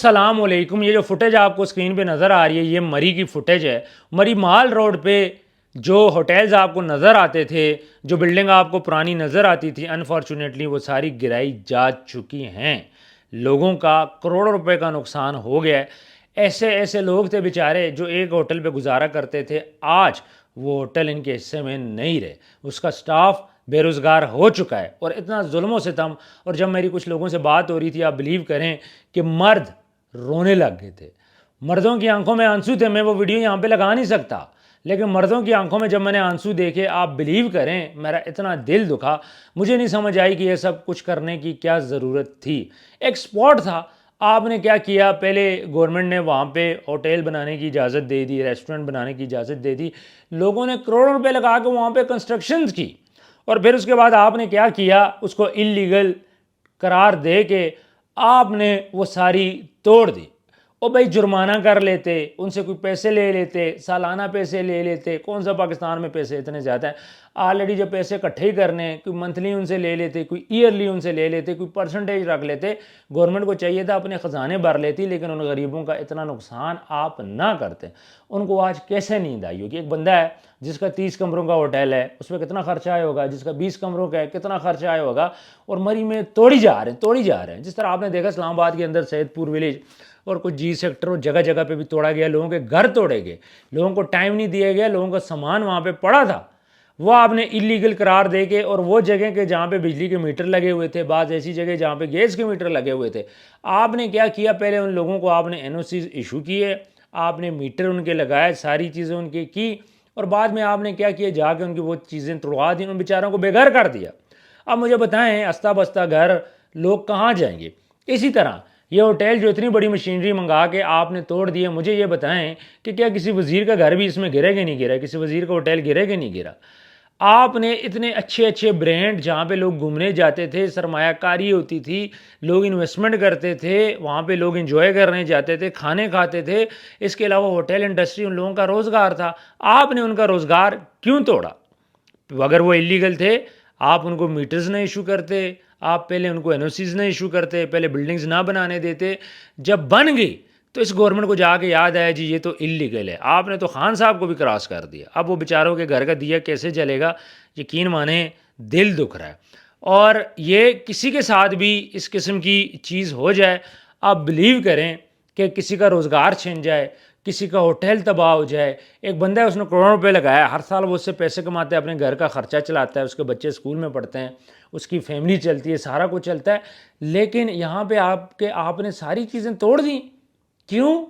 السلام علیکم. یہ جو فوٹیج آپ کو اسکرین پہ نظر آ رہی ہے یہ مری کی فوٹیج ہے. مری مال روڈ پہ جو ہوٹلز آپ کو نظر آتے تھے, جو بلڈنگ آپ کو پرانی نظر آتی تھی, انفارچونیٹلی وہ ساری گرائی جا چکی ہیں. لوگوں کا کروڑوں روپے کا نقصان ہو گیا ہے. ایسے ایسے لوگ تھے بیچارے جو ایک ہوٹل پہ گزارا کرتے تھے, آج وہ ہوٹل ان کے حصے میں نہیں رہے, اس کا سٹاف بے روزگار ہو چکا ہے. اور اتنا ظلم و ستم. اور جب میری کچھ لوگوں سے بات ہو رہی تھی, آپ بلیو کریں کہ مرد رونے لگ گئے تھے. مردوں کی آنکھوں میں آنسو تھے. میں وہ ویڈیو یہاں پہ لگا نہیں سکتا, لیکن مردوں کی آنکھوں میں جب میں نے آنسو دیکھے, آپ بلیو کریں میرا اتنا دل دکھا. مجھے نہیں سمجھ آئی کہ یہ سب کچھ کرنے کی کیا ضرورت تھی. ایک سپاٹ تھا, آپ نے کیا کیا, پہلے گورنمنٹ نے وہاں پہ ہوٹل بنانے کی اجازت دے دی, ریسٹورنٹ بنانے کی اجازت دے دی, لوگوں نے کروڑوں روپے لگا کے وہاں پہ کنسٹرکشنز کی. اور پھر اس کے بعد آپ نے کیا کیا, اس کو انلیگل قرار دے کے آپ نے وہ ساری توڑ دی. او بھائی جرمانہ کر لیتے, ان سے کوئی پیسے لے لیتے, سالانہ پیسے لے لیتے. کون سا پاکستان میں پیسے اتنے زیادہ ہیں؟ آلریڈی جب پیسے اکٹھے ہی کرنے, کوئی منتھلی ان سے لے لیتے, کوئی ایئرلی ان سے لے لیتے, کوئی پرسنٹیج رکھ لیتے. گورنمنٹ کو چاہیے تھا اپنے خزانے بھر لیتی, لیکن ان غریبوں کا اتنا نقصان آپ نہ کرتے. ان کو آج کیسے نیند آئی ہوگی؟ ایک بندہ ہے جس کا 30 کمروں کا ہوٹل ہے, اس میں کتنا خرچہ آیا ہوگا, جس کا 20 کمروں کا ہے کتنا خرچہ آیا ہوگا, اور مری میں توڑی جا رہے ہیں. جس طرح آپ نے دیکھا اسلام آباد کے اندر سید پور ولیج اور کچھ جی سیکٹر اور جگہ جگہ پہ بھی توڑا گیا, لوگوں کے گھر توڑے گئے, لوگوں کو ٹائم نہیں دیا گیا, لوگوں کا سامان وہاں پہ پڑا تھا وہ آپ نے انلیگل قرار دے کے, اور وہ جگہ کے جہاں پہ بجلی کے میٹر لگے ہوئے تھے, بعض ایسی جگہ جہاں پہ گیس کے میٹر لگے ہوئے تھے, آپ نے کیا کیا, پہلے ان لوگوں کو آپ نے این او سیز ایشو کیے, آپ نے میٹر ان کے لگائے, ساری چیزیں ان کی, اور بعد میں آپ نے کیا کیا, جا کے ان کی وہ چیزیں توڑوا دی, ان بیچاروں کو بے گھر کر دیا. اب مجھے بتائیں استہ بستہ گھر لوگ کہاں جائیں گے؟ اسی طرح یہ ہوٹل جو اتنی بڑی مشینری منگا کے آپ نے توڑ دیے, مجھے یہ بتائیں کہ کیا کسی وزیر کا گھر بھی اس میں گرے کہ نہیں گرا, کسی وزیر کا ہوٹل گرے کہ نہیں گرا؟ آپ نے اتنے اچھے اچھے برانڈ جہاں پہ لوگ گھومنے جاتے تھے, سرمایہ کاری ہوتی تھی, لوگ انویسٹمنٹ کرتے تھے, وہاں پہ لوگ انجوائے کرنے جاتے تھے, کھانے کھاتے تھے, اس کے علاوہ ہوٹل انڈسٹری ان لوگوں کا روزگار تھا, آپ نے ان کا روزگار کیوں توڑا؟ اگر وہ انلیگل تھے آپ ان کو میٹرز نہ ایشو کرتے, آپ پہلے ان کو این او سیز نہ ایشو کرتے, پہلے بلڈنگز نہ بنانے دیتے. جب بن گئی تو اس گورنمنٹ کو جا کے یاد آیا جی یہ تو انلیگل ہے, آپ نے تو خان صاحب کو بھی کراس کر دیا. اب وہ بیچاروں کے گھر کا دیا کیسے جلے گا؟ یقین مانیں دل دکھ رہا ہے. اور یہ کسی کے ساتھ بھی اس قسم کی چیز ہو جائے, آپ بلیو کریں کہ کسی کا روزگار چھن جائے, کسی کا ہوٹل تباہ ہو جائے. ایک بندہ ہے اس نے کروڑوں روپے لگایا, ہر سال وہ اس سے پیسے کماتا ہے, اپنے گھر کا خرچہ چلاتا ہے, اس کے بچے اسکول میں پڑھتے ہیں, اس کی فیملی چلتی ہے, سارا کچھ چلتا ہے, لیکن یہاں پہ آپ نے ساری چیزیں توڑ دیں. کیوں؟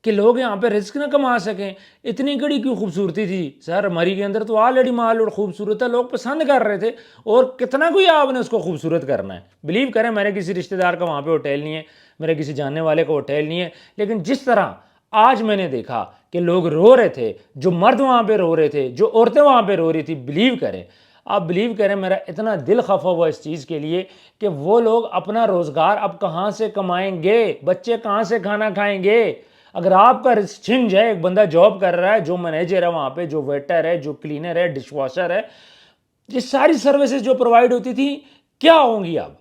کہ لوگ یہاں پہ رزق نہ کما سکیں. اتنی کڑی کیوں خوبصورتی تھی سر مری کے اندر؟ تو آلریڈی مال اور خوبصورت ہے, لوگ پسند کر رہے تھے, اور کتنا کوئی آپ نے اس کو خوبصورت کرنا ہے. بلیو کریں میرے کسی رشتہ دار کا وہاں پہ ہوٹل نہیں ہے, میرے کسی جاننے والے کا ہوٹل نہیں ہے, لیکن جس طرح آج میں نے دیکھا کہ لوگ رو رہے تھے, جو مرد وہاں پہ رو رہے تھے, جو عورتیں وہاں پہ رو رہی تھی, بلیو کریں, آپ بلیو کریں میرا اتنا دل خفا ہوا اس چیز کے لیے کہ وہ لوگ اپنا روزگار اب کہاں سے کمائیں گے, بچے کہاں سے کھانا کھائیں گے؟ اگر آپ کا رزق چھن جائے, ایک بندہ جاب کر رہا ہے, جو مینیجر ہے وہاں پہ, جو ویٹر ہے, جو کلینر ہے, ڈش واشر ہے, یہ ساری سروسز جو پرووائڈ ہوتی تھی کیا ہوں گی اب؟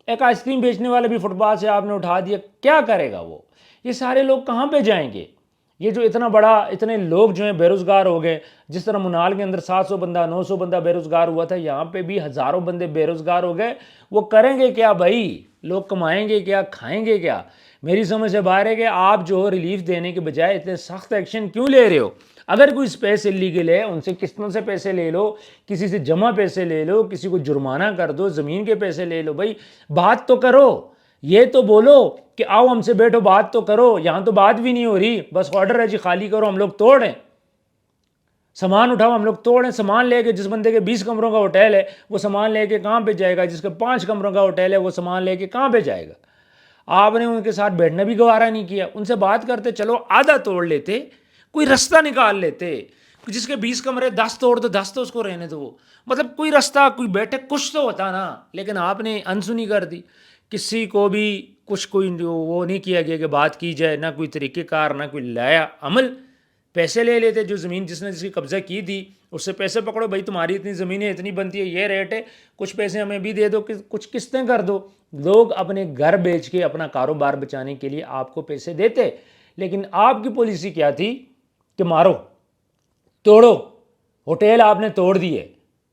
ایک آئس کریم بیچنے والا بھی فٹ پاتھ سے آپ نے اٹھا دیا, کیا کرے گا وہ؟ یہ سارے لوگ کہاں پہ جائیں گے؟ یہ جو اتنے لوگ جو ہیں بے روزگار ہو گئے, جس طرح منال کے اندر 700 بندہ 900 بندہ بے روزگار ہوا تھا, یہاں پہ بھی ہزاروں بندے بے روزگار ہو گئے. وہ کریں گے کیا بھائی؟ لوگ کمائیں گے کیا, کھائیں گے کیا؟ میری سمجھ سے باہر ہے کہ آپ جو ریلیف دینے کے بجائے اتنے سخت ایکشن کیوں لے رہے ہو؟ اگر کوئی اسپیس انلیگل ہے, ان سے قسطوں سے پیسے لے لو, کسی سے جمع پیسے لے لو, کسی کو جرمانہ کر دو, زمین کے پیسے لے لو. بھائی بات تو کرو, یہ تو بولو کہ آؤ ہم سے بیٹھو, بات تو کرو. یہاں تو بات بھی نہیں ہو رہی, بس آرڈر ہے جی خالی کرو, ہم لوگ توڑیں, سامان اٹھاؤ, ہم لوگ توڑیں. سامان لے کے جس بندے کے 20 کمروں کا ہوٹل ہے وہ سامان لے کے کہاں پہ جائے گا؟ جس کے 5 کمروں کا ہوٹل ہے وہ سامان لے کے کہاں پہ جائے گا؟ آپ نے ان کے ساتھ بیٹھنا بھی گوارا نہیں کیا. ان سے بات کرتے, چلو آدھا توڑ لیتے, کوئی رستہ نکال لیتے. جس کے 20 کمرے 10 توڑ دو, 10 تو اس کو رہنے دو. وہ مطلب کوئی رستہ, کوئی بیٹھے, کچھ تو ہوتا نا. لیکن آپ نے انسنی کر دی. کسی کو بھی کوئی وہ نہیں کیا گیا کہ بات کی جائے, نہ کوئی طریقہ کار, نہ کوئی لایا عمل. پیسے لے لیتے, جو زمین جس نے جس کی قبضہ کی تھی اس سے پیسے پکڑو، بھائی تمہاری اتنی زمینیں اتنی بنتی ہے، یہ ریٹ ہے، کچھ پیسے ہمیں بھی دے دو، کچھ قسطیں کر دو. لوگ اپنے گھر بیچ کے اپنا کاروبار بچانے کے لیے آپ کو پیسے دیتے. لیکن آپ کی پالیسی کیا تھی کہ مارو، توڑو. ہوٹل آپ نے توڑ دیے،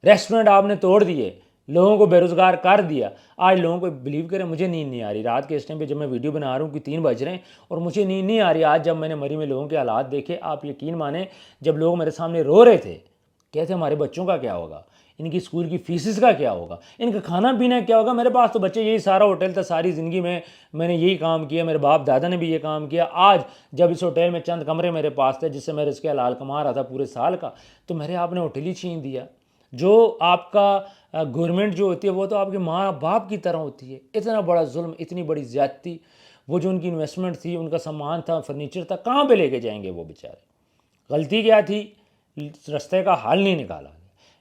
ریسٹورنٹ آپ نے توڑ دیے، لوگوں کو بے روزگار کر دیا. آج لوگوں کو بلیو کریں، مجھے نیند نہیں آ رہی رات کے اس ٹائم پہ جب میں ویڈیو بنا رہا ہوں کہ 3 بج رہے ہیں اور مجھے نیند نہیں آ رہی. آج جب میں نے مری میں لوگوں کے حالات دیکھے، آپ یقین مانیں جب لوگ میرے سامنے رو رہے تھے، کہتے ہمارے بچوں کا کیا ہوگا، ان کی اسکول کی فیسز کا کیا ہوگا، ان کا کھانا پینا کیا ہوگا. میرے پاس تو بچے، یہی سارا ہوٹل تھا، ساری زندگی میں نے یہی کام کیا، میرے باپ دادا نے بھی یہ کام کیا. آج جب اس ہوٹل میں چند کمرے میرے پاس تھے جس سے میں رزق حلال کما رہا تھا پورے سال کا، تو میرے آپ نے ہوٹل ہی چھین دیا. جو آپ کا گورنمنٹ جو ہوتی ہے وہ تو آپ کے ماں باپ کی طرح ہوتی ہے. اتنا بڑا ظلم، اتنی بڑی زیادتی، وہ جو ان کی انویسٹمنٹ تھی، ان کا سامان تھا، فرنیچر تھا، کہاں پہ لے کے جائیں گے وہ بیچارے. غلطی کیا تھی؟ رستے کا حل نہیں نکالا.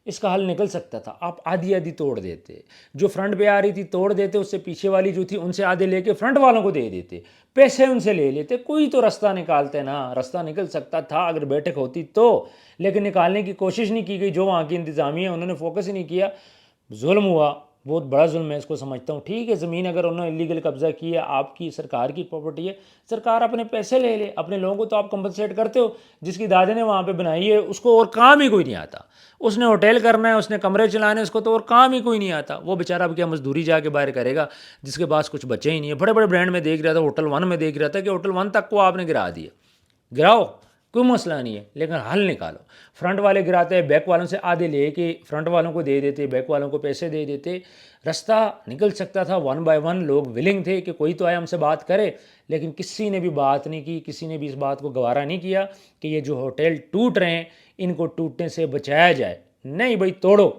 اس کا حل نکل سکتا تھا، آپ آدھی آدھی توڑ دیتے، جو فرنٹ پہ آ رہی تھی توڑ دیتے، اس سے پیچھے والی جو تھی ان سے آدھے لے کے فرنٹ والوں کو دے دیتے، پیسے ان سے لے لیتے. کوئی تو رستہ نکالتے نا، رستہ نکل سکتا تھا اگر بیٹھک ہوتی تو، لیکن نکالنے کی کوشش نہیں کی گئی. جو وہاں کی انتظامیہ انہوں نے فوکس ہی نہیں کیا. ظلم ہوا، بہت بڑا ظلم میں اس کو سمجھتا ہوں. ٹھیک ہے، زمین اگر انہوں نے اللیگل قبضہ کیا، آپ کی سرکار کی پراپرٹی ہے، سرکار اپنے پیسے لے لے. اپنے لوگوں کو تو آپ کمپنسیٹ کرتے ہو. جس کی دادے نے وہاں پہ بنائی ہے اس کو اور کام ہی کوئی نہیں آتا، اس نے ہوٹل کرنا ہے، اس نے کمرے چلانے، اس کو تو اور کام ہی کوئی نہیں آتا. وہ بیچارہ اب کیا مزدوری جا کے باہر کرے گا جس کے پاس کچھ بچے ہی نہیں ہے. بڑے بڑے برانڈ میں دیکھ رہا تھا، ہوٹل 1 میں دیکھ رہا تھا کہ ہوٹل 1 تک کو آپ نے گرا دیا. گراؤ، کوئی مسئلہ نہیں ہے، لیکن حل نکالو. فرنٹ والے گراتے ہیں، بیک والوں سے آدھے لے کے فرنٹ والوں کو دے دیتے، بیک والوں کو پیسے دے دیتے. رستہ نکل سکتا تھا 1 بائی 1. لوگ ولنگ تھے کہ کوئی تو آئے ہم سے بات کرے، لیکن کسی نے بھی بات نہیں کی، کسی نے بھی اس بات کو گوارا نہیں کیا کہ یہ جو ہوٹل ٹوٹ رہے ہیں ان کو ٹوٹنے سے بچایا جائے. نہیں بھائی، توڑو،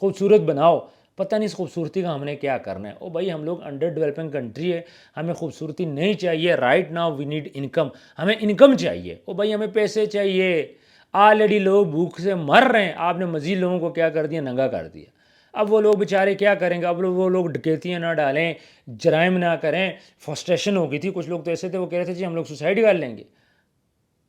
خوبصورت بناؤ. پتہ نہیں اس خوبصورتی کا ہم نے کیا کرنا ہے. او بھائی، ہم لوگ انڈر ڈیولپنگ کنٹری ہے، ہمیں خوبصورتی نہیں چاہیے. Right now we need income, ہمیں انکم چاہیے. او بھائی، ہمیں پیسے چاہیے. آلریڈی لوگ بھوک سے مر رہے ہیں، آپ نے مزید لوگوں کو کیا کر دیا، ننگا کر دیا. اب وہ لوگ بیچارے کیا کریں گے؟ اب وہ لوگ ڈکیتیاں نہ ڈالیں، جرائم نہ کریں. فرسٹریشن ہو گئی تھی، کچھ لوگ تو ایسے تھے وہ کہہ رہے تھے جی ہم لوگ سوسائڈ کر لیں گے،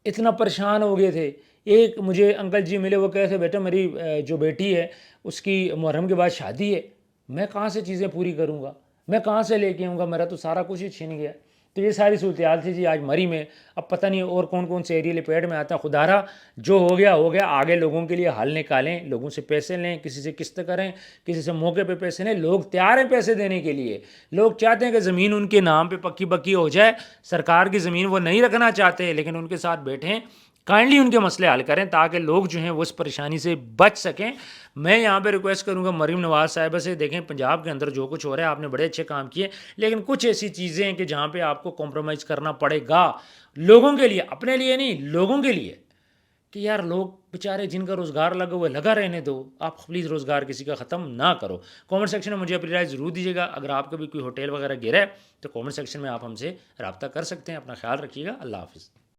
اتنا پریشان ہو گئے تھے. ایک مجھے انکل جی ملے، وہ کہہ رہے تھے بیٹا میری جو بیٹی ہے اس کی محرم کے بعد شادی ہے، میں کہاں سے چیزیں پوری کروں گا، میں کہاں سے لے کے آؤں گا، میرا تو سارا کچھ ہی چھن گیا. تو یہ ساری صورتحال تھی جی آج مری میں. اب پتہ نہیں اور کون کون سے ایریے لپیٹ میں آتا ہے. خدا را جو ہو گیا ہو گیا، آگے لوگوں کے لیے حل نکالیں. لوگوں سے پیسے لیں، کسی سے قسط کریں، کسی سے موقع پہ پیسے لیں. لوگ تیار ہیں پیسے دینے کے لیے. لوگ چاہتے ہیں کہ زمین ان کے نام پہ پکی پکی ہو جائے. سرکار کی زمین وہ نہیں رکھنا چاہتے، لیکن ان کے ساتھ بیٹھیں، کائنڈلی ان کے مسئلے حل کریں تاکہ لوگ جو ہیں وہ اس پریشانی سے بچ سکیں. میں یہاں پہ ریکویسٹ کروں گا مریم نواز صاحبہ سے، دیکھیں پنجاب کے اندر جو کچھ ہو رہا ہے، آپ نے بڑے اچھے کام کیے، لیکن کچھ ایسی چیزیں ہیں کہ جہاں پہ آپ کو کمپرومائز کرنا پڑے گا لوگوں کے لیے، اپنے لیے نہیں، لوگوں کے لیے. کہ یار لوگ بیچارے جن کا روزگار لگا ہوا ہے لگا رہنے دو، آپ پلیز روزگار کسی کا ختم نہ کرو. کامنٹ سیکشن میں مجھے اپنی رائے ضرور دیجیے گا. اگر آپ کا بھی کوئی ہوٹل وغیرہ گرا ہے تو کامنٹ سیکشن میں آپ ہم سے رابطہ کر سکتے ہیں. اپنا خیال رکھیے گا. اللہ حافظ.